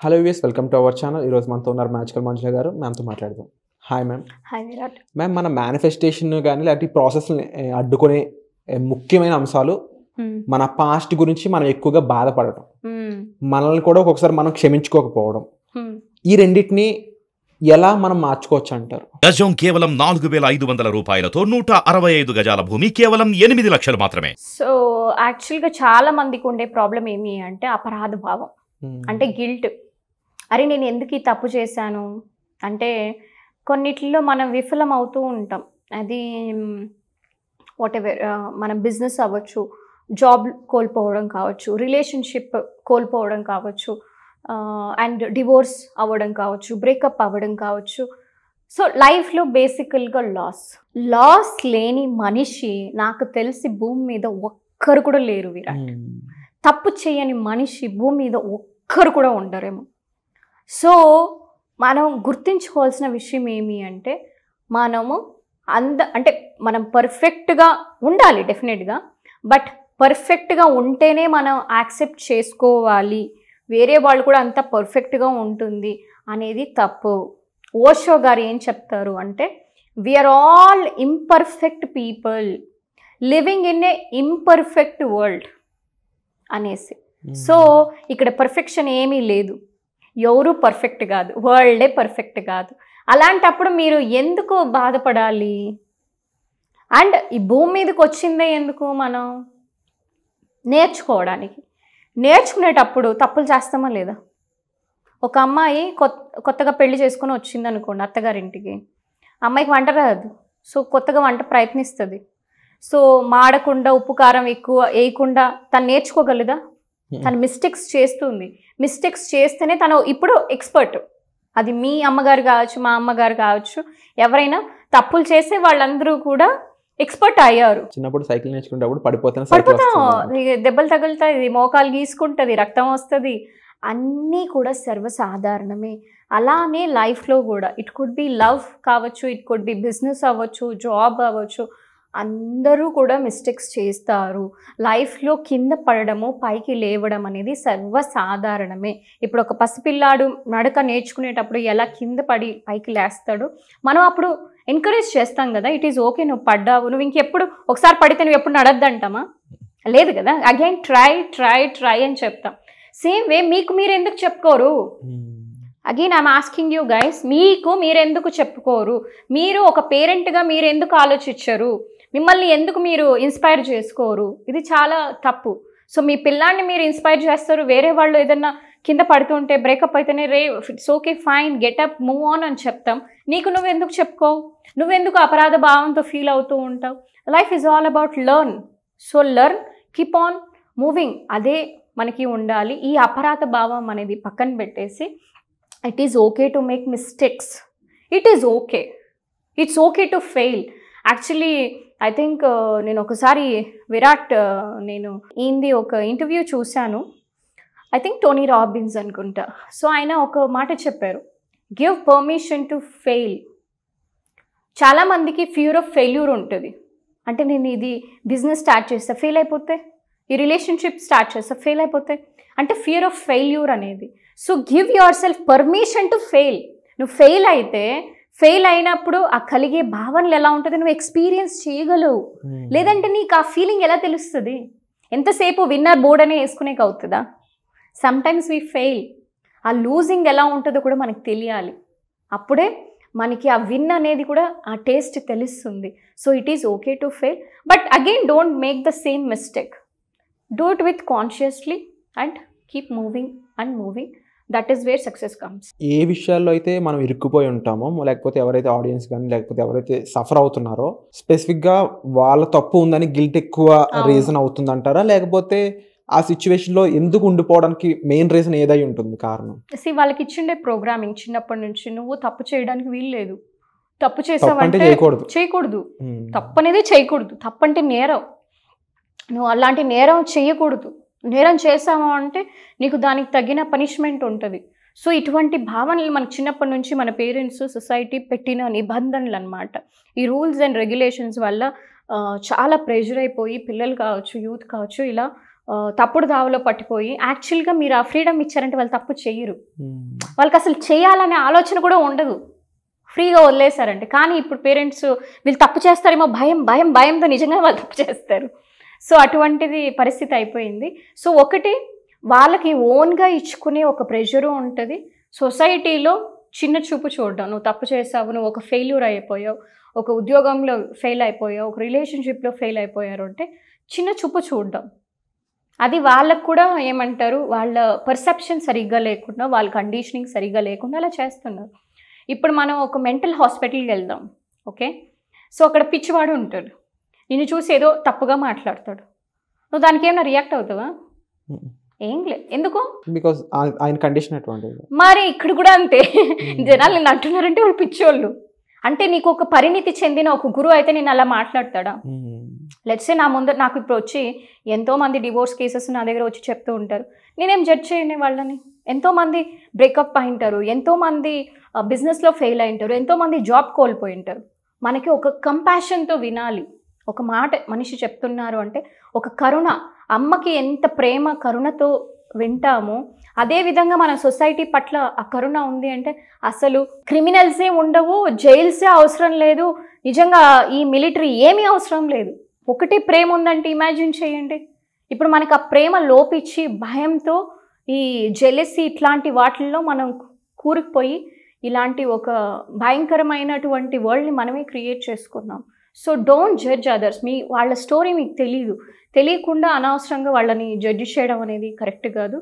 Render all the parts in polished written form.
Hello viewers, welcome to our channel. ఈరోజు మనతో ఉన్నారు మ్యాజికల్ మంజుల గారు. మ్యామ్తో మాట్లాడదాం. Hi ma'am. Hi Virat. Ma'am, మన మేనిఫెస్టేషన్ కానీ లేకపోతే ఈ ప్రాసెస్ని అడ్డుకునే ముఖ్యమైన అంశాలు మన పాస్ట్ గురించి మనం ఎక్కువగా బాధపడటం, మనల్ని కూడా ఒక్కొక్కసారి మనం క్షమించుకోకపోవడం, ఈ రెండింటిని ఎలా మనం మార్చుకోవచ్చు అంటారు? గజం కేవలం 4,500 రూపాయలతో 165 గజాల భూమి కేవలం 8 లక్షలు మాత్రమే. సో యాక్చువల్గా చాలా మందికి ఉండే ప్రాబ్లం ఏమి అంటే అపరాధ భావం, అంటే గిల్ట్. అరే నేను ఎందుకు ఈ తప్పు చేశాను అంటే కొన్నిట్లో మనం విఫలం అవుతూ ఉంటాం. అది వాట్ ఎవర్, మనం బిజినెస్ అవ్వచ్చు, జాబ్ కోల్పోవడం కావచ్చు, రిలేషన్షిప్ కోల్పోవడం కావచ్చు, అండ్ డివోర్స్ అవ్వడం కావచ్చు, బ్రేకప్ అవ్వడం కావచ్చు. సో లైఫ్లో బేసికల్గా లాస్ లేని మనిషి నాకు తెలిసి భూమి మీద ఒక్కరు కూడా లేరు విరాట్. తప్పు చేయని మనిషి భూమి మీద ఒక్కరు కూడా ఉండరేమో. సో మనం గుర్తుంచుకోవాల్సిన విషయం ఏమి అంటే మనము అంటే మనం పర్ఫెక్ట్గా ఉండాలి డెఫినెట్గా, బట్ పర్ఫెక్ట్గా ఉంటేనే మనం యాక్సెప్ట్ చేసుకోవాలి. వేరే వాళ్ళు కూడా అంత పర్ఫెక్ట్గా ఉంటుంది అనేది తప్పు. ఓషో గారు ఏం చెప్తారు అంటే we're all imperfect people living in a imperfect world అనేసి. సో ఇక్కడ పర్ఫెక్షన్ ఏమీ లేదు, ఎవరు పర్ఫెక్ట్ కాదు, వరల్డే పర్ఫెక్ట్ కాదు. అలాంటప్పుడు మీరు ఎందుకు బాధపడాలి? అండ్ ఈ భూమి మీదకి వచ్చిందే ఎందుకు? మనం నేర్చుకోవడానికి. నేర్చుకునేటప్పుడు తప్పులు చేస్తామా లేదా? ఒక అమ్మాయి కొత్తగా పెళ్లి చేసుకుని వచ్చింది అనుకోండి అత్తగారింటికి. అమ్మాయికి వంట రాదు, సో కొత్తగా వంట ప్రయత్నిస్తుంది. సో మాడకుండా, ఉప్పు కారం ఎక్కువ వేయకుండా తను నేర్చుకోగలదా? తను మిస్టేక్స్ చేస్తుంది. మిస్టేక్స్ చేస్తేనే తను ఇప్పుడు ఎక్స్పర్ట్. అది మీ అమ్మగారు కావచ్చు, మా అమ్మగారు కావచ్చు, ఎవరైనా తప్పులు చేసే వాళ్ళందరూ కూడా ఎక్స్పర్ట్ అయ్యారు. చిన్నప్పుడు సైకిల్ నేర్చుకునేటప్పుడు పడిపోతాం, దెబ్బలు తగులుతాయి, మోకాలు గీసుకుంటుంది, రక్తం వస్తుంది, అన్నీ కూడా సర్వసాధారణమే. అలానే లైఫ్లో కూడా ఇట్ కుడ్ బి లవ్ కావచ్చు, ఇట్ కుడ్ బి బిజినెస్ అవ్వచ్చు, జాబ్ అవ్వచ్చు, అందరూ కూడా మిస్టేక్స్ చేస్తారు. లైఫ్లో కింద పడడము, పైకి లేవడం అనేది సర్వసాధారణమే. ఇప్పుడు ఒక పసిపిల్లాడు నడక నేర్చుకునేటప్పుడు ఎలా కింద పడి పైకి లేస్తాడు, మనం అప్పుడు ఎంకరేజ్ చేస్తాం కదా, ఇట్ ఈజ్ ఓకే, నువ్వు పడ్డావు, నువ్వు ఇంకెప్పుడు ఒకసారి పడితే నువ్వు ఎప్పుడు నడద్దంటామా? లేదు కదా, అగైన్ ట్రై ట్రై ట్రై అని చెప్తాం. సేమ్ వే మీకు మీరు ఎందుకు చెప్పుకోరు? Again I'm asking you guys, మీకు మీరు ఎందుకు చెప్పుకోరు? మీరు ఒక పేరెంట్గా మీరు ఎందుకు ఆలోచించరు? మిమ్మల్ని ఎందుకు మీరు ఇన్స్పైర్ చేసుకోరు? ఇది చాలా తప్పు. సో మీ పిల్లాన్ని మీరు ఇన్స్పైర్ చేస్తారు, వేరే వాళ్ళు ఏదన్నా కింద పడుతుంటే బ్రేకప్ అయితేనే రే it's okay fine get up move on అని చెప్తాం. నీకు నువ్వెందుకు చెప్పుకోవు? నువ్వెందుకు అపరాధ భావంతో ఫీల్ అవుతూ ఉంటావు? Life is all about learn. So learn, keep on moving, అదే మనకి ఉండాలి. ఈ అపరాధ భావం అనేది పక్కన పెట్టేసి it is okay to make mistakes, it is okay, it's okay to fail. Actually I think నేను ఒకసారి విరాట్ నేను ఈయనది ఒక ఇంటర్వ్యూ చూశాను, ఐ థింక్ టోనీ రాబిన్స్ అనుకుంటా. సో ఆయన ఒక మాట చెప్పారు, గివ్ పర్మిషన్ టు ఫెయిల్. చాలామందికి ఫియర్ ఆఫ్ ఫెయిల్యూర్ ఉంటుంది. అంటే నేను ఇది బిజినెస్ స్టార్ట్ చేస్తా ఫెయిల్ అయిపోతే, ఈ రిలేషన్షిప్ స్టార్ట్ చేస్తా ఫెయిల్ అయిపోతే, అంటే ఫియర్ ఆఫ్ ఫెయిల్యూర్ అనేది. So give your self permission to fail. నువ్వు ఫెయిల్ అయితే, ఫెయిల్ అయినప్పుడు ఆ కలిగే భావనలు ఎలా ఉంటుంది నువ్వు ఎక్స్పీరియన్స్ చేయగలవు. లేదంటే నీకు ఆ ఫీలింగ్ ఎలా తెలుస్తుంది? ఎంతసేపు విన్నర్ బోర్డ్ అనే వేసుకునేకి అవుతుందా? Sometimes we fail. ఆ లూజింగ్ ఎలా ఉంటుందో కూడా మనకు తెలియాలి, అప్పుడే మనకి ఆ విన్ అనేది కూడా ఆ టేస్ట్ తెలుస్తుంది. So it is okay to fail, but again don't make the same mistake. Do it with consciously and keep moving and moving. That is where success comes. ఏ విషయాల్లో అయితే మనం ఇరుక్కుపోయి ఉంటామో, లేకపోతే ఎవరైతే ఆడియన్స్ కానీ లేకపోతే ఎవరైతే సఫర్ అవుతున్నారో స్పెసిఫిక్గా వాళ్ళ తప్పు ఉందని గిల్ట్ ఎక్కువ రీజన్ అవుతుందంటారా, లేకపోతే ఆ సిచ్యువేషన్లో ఎందుకు ఉండిపోవడానికి మెయిన్ రీజన్ ఏదై ఉంటుంది కారణం? వాళ్ళకి ఇచ్చిండే ప్రోగ్రామింగ్ చిన్నప్పటి నుంచి, నువ్వు తప్పు చేయడానికి వీల్లేదు, తప్పు చేసావంటే చేయకూడదు, తప్పు అనేది చేయకూడదు, తప్పు అంటే నేరం, నువ్వు అలాంటి నేరం చేయకూడదు, నేరం చేసావా అంటే నీకు దానికి తగిన పనిష్మెంట్ ఉంటుంది. సో ఇటువంటి భావనలు మనకు చిన్నప్పటి నుంచి మన పేరెంట్స్, సొసైటీ పెట్టిన నిబంధనలు అన్నమాట. ఈ రూల్స్ అండ్ రెగ్యులేషన్స్ వల్ల చాలా ప్రెషర్ అయిపోయి పిల్లలు కావచ్చు, యూత్ కావచ్చు, ఇలా తప్పుడు దావలో పట్టిపోయి యాక్చువల్గా మీరు ఆ ఫ్రీడమ్ ఇచ్చారంటే వాళ్ళు తప్పు చేయరు, వాళ్ళకి అసలు చేయాలనే ఆలోచన కూడా ఉండదు, ఫ్రీగా వదిలేశారంటే. కానీ ఇప్పుడు పేరెంట్స్ వీళ్ళు తప్పు చేస్తారేమో భయంతో నిజంగా వాళ్ళు తప్పు చేస్తారు. సో అటువంటిది పరిస్థితి అయిపోయింది. సో ఒకటి వాళ్ళకి ఓన్గా ఇచ్చుకునే ఒక ప్రెషరు ఉంటుంది. సొసైటీలో చిన్న చూపు చూడడం, నువ్వు తప్పు చేసావు, నువ్వు ఒక ఫెయిల్యూర్ అయిపోయావు, ఒక ఉద్యోగంలో ఫెయిల్ అయిపోయావు, ఒక రిలేషన్షిప్లో ఫెయిల్ అయిపోయారు అంటే చిన్న చూపు చూడడం. అది వాళ్ళకు కూడా ఏమంటారు, వాళ్ళ పర్సెప్షన్ సరిగ్గా లేకుండా, వాళ్ళ కండిషనింగ్ సరిగ్గా లేకుండా అలా చేస్తున్నారు. ఇప్పుడు మనం ఒక మెంటల్ హాస్పిటల్కి వెళ్దాం, ఓకే. సో అక్కడ పిచ్చివాడు ఉంటాడు, నిన్ను చూసి ఏదో తప్పుగా మాట్లాడతాడు, నువ్వు దానికి ఏమైనా రియాక్ట్ అవుతావా? ఏం లేదు. ఎందుకు? బికాస్ ఆయన కండిషన్ అటువంటిది. మరి ఇక్కడ కూడా అంతే, జనాలు నిన్ను అంటున్నారంటే వాళ్ళు పిచ్చోళ్ళు. అంటే నీకు ఒక పరిణితి చెందిన ఒక గురువు అయితే నేను అలా మాట్లాడతాడా? లెట్సే నా ముందర నాకు ఇప్పుడు వచ్చి ఎంతోమంది డివోర్స్ కేసెస్ నా దగ్గర వచ్చి చెప్తూ ఉంటారు, నేనేం జడ్జ్ చేయను వాళ్ళని. ఎంతోమంది బ్రేకప్ అయి ఉంటారు, ఎంతోమంది బిజినెస్లో ఫెయిల్ అయి ఉంటారు, ఎంతోమంది జాబ్ కోల్పోయి ఉంటారు. మనకి ఒక కంపాషన్తో వినాలి. ఒక మాట మనిషి చెప్తున్నారు అంటే ఒక కరుణ, అమ్మకి ఎంత ప్రేమ కరుణతో వింటామో అదేవిధంగా మన సొసైటీ పట్ల ఆ కరుణ ఉంది అంటే అసలు క్రిమినల్సే ఉండవు, జైల్సే అవసరం లేదు, నిజంగా ఈ మిలిటరీ ఏమీ అవసరం లేదు. ఒకటే ప్రేమ ఉందంటే ఇమాజిన్ చేయండి. ఇప్పుడు మనకు ఆ ప్రేమ లోపించి భయంతో ఈ జెలసీ ఇట్లాంటి వాటిల్లో మనం కూరుకుపోయి ఇలాంటి ఒక భయంకరమైనటువంటి వరల్డ్ని మనమే క్రియేట్ చేసుకున్నాం. So don't judge others. వాళ్ళ స్టోరీ మీకు తెలియకుండా అనవసరంగా వాళ్ళని జడ్జి చేయడం అనేది కరెక్ట్ కాదు.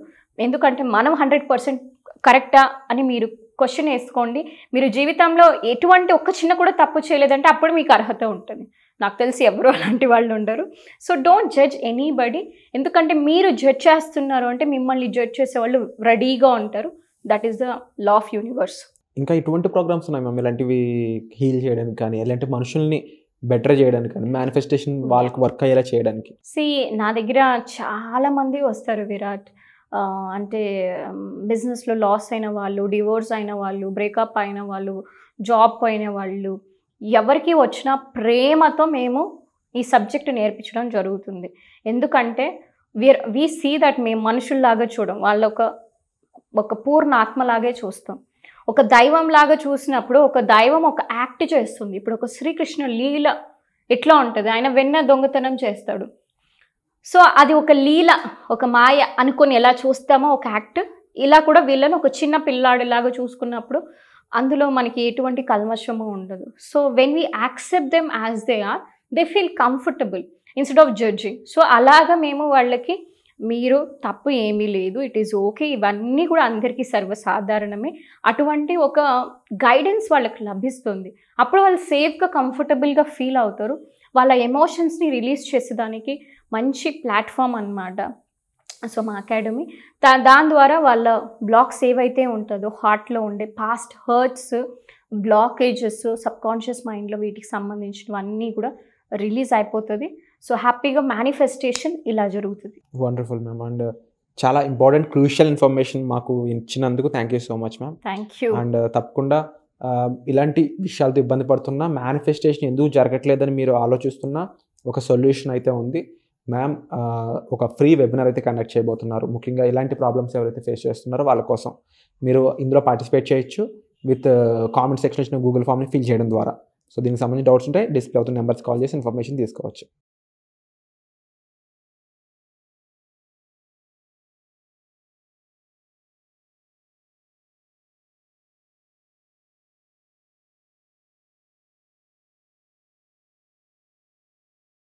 ఎందుకంటే మనం 100% కరెక్టా అని మీరు క్వశ్చన్ వేసుకోండి. మీరు జీవితంలో ఎటువంటి ఒక్క చిన్న కూడా తప్పు చేయలేదంటే అప్పుడు మీకు అర్హత ఉంటుంది. నాకు తెలిసి ఎవరు అలాంటి వాళ్ళు ఉండరు. So don't judge anybody. ఎందుకంటే మీరు జడ్జ్ చేస్తున్నారు అంటే మిమ్మల్ని జడ్జ్ చేసే వాళ్ళు రెడీగా ఉంటారు. That is the law of universe. ఇంకా ఇటువంటి ప్రోగ్రామ్స్ ఉన్నాయి మ్యామ్, ఇలాంటివి హీల్ చేయడానికి కానీ, ఇలాంటి మనుషుల్ని బెటర్ చేయడానికి కానీ, మేనిఫెస్టేషన్ వాళ్ళకి వర్క్ అయ్యేలా చేయడానికి. నా దగ్గర చాలామంది వస్తారు విరాట్. అంటే బిజినెస్లో లాస్ అయిన వాళ్ళు, డివోర్స్ అయిన వాళ్ళు, బ్రేకప్ అయిన వాళ్ళు, జాబ్ పోయిన వాళ్ళు, ఎవరికి వచ్చినా ప్రేమతో మేము ఈ సబ్జెక్ట్ నేర్పించడం జరుగుతుంది. ఎందుకంటే వి సీ దట్ మేము మనుషుల్లాగా చూడం, వాళ్ళ ఒక పూర్ణ ఆత్మలాగే చూస్తాం. ఒక దైవంలాగా చూసినప్పుడు ఒక దైవం ఒక యాక్ట్ చేస్తుంది. ఇప్పుడు ఒక శ్రీకృష్ణ లీల ఎట్లా ఉంటుంది, ఆయన వెన్న దొంగతనం చేస్తాడు. సో అది ఒక లీల, ఒక మాయ అనుకొని ఎలా చూస్తామో ఒక యాక్ట్, ఇలా కూడా వీళ్ళని ఒక చిన్న పిల్లాడిలాగా చూసుకున్నప్పుడు అందులో మనకి ఎటువంటి కల్మషము ఉండదు. So when we accept them as they are, they feel comfortable instead of judging. So అలాగా మేము వాళ్ళకి మీరు తప్పు ఏమీ లేదు, ఇట్ ఈస్ ఓకే, ఇవన్నీ కూడా అందరికీ సర్వసాధారణమే, అటువంటి ఒక గైడెన్స్ వాళ్ళకి లభిస్తుంది. అప్పుడు వాళ్ళు సేఫ్గా కంఫర్టబుల్గా ఫీల్ అవుతారు. వాళ్ళ ఎమోషన్స్ని రిలీజ్ చేసేదానికి మంచి ప్లాట్ఫామ్ అన్నమాట. సో మా అకాడమీ దాని ద్వారా వాళ్ళ బ్లాక్స్ ఏవైతే ఉంటుందో హార్ట్లో ఉండే పాస్ట్ హర్ట్స్, బ్లాకేజెస్, సబ్కాన్షియస్ మైండ్లో వీటికి సంబంధించినవన్నీ కూడా రిలీజ్ అయిపోతుంది. సో హ్యాపీగా మేనిఫెస్టేషన్ ఇలా జరుగుతుంది. Wonderful ma'am. అండ్ చాలా ఇంపార్టెంట్ క్రూషియల్ ఇన్ఫర్మేషన్ మాకు ఇచ్చినందుకు thank you so much ma'am. Thank you. And తప్పకుండా ఇలాంటి విషయాలతో ఇబ్బంది పడుతున్నా, మేనిఫెస్టేషన్ ఎందుకు జరగట్లేదని మీరు ఆలోచిస్తున్నా ఒక సొల్యూషన్ అయితే ఉంది మ్యామ్. ఒక ఫ్రీ వెబినార్ అయితే కండక్ట్ చేయబోతున్నారు. ముఖ్యంగా ఇలాంటి ప్రాబ్లమ్స్ ఎవరైతే ఫేస్ చేస్తున్నారో వాళ్ళ కోసం మీరు ఇందులో పార్టిసిపేట్ చేయొచ్చు విత్ కామెంట్ సెక్షన్ ఇచ్చిన గూగుల్ ఫామ్ని ఫిల్ చేయడం ద్వారా. సో దీనికి సంబంధించిన డౌట్స్ ఉంటే డిస్ప్లే అవుతున్న నెంబర్స్ కాల్ చేసి ఇన్ఫర్మేషన్ తీసుకోవచ్చు.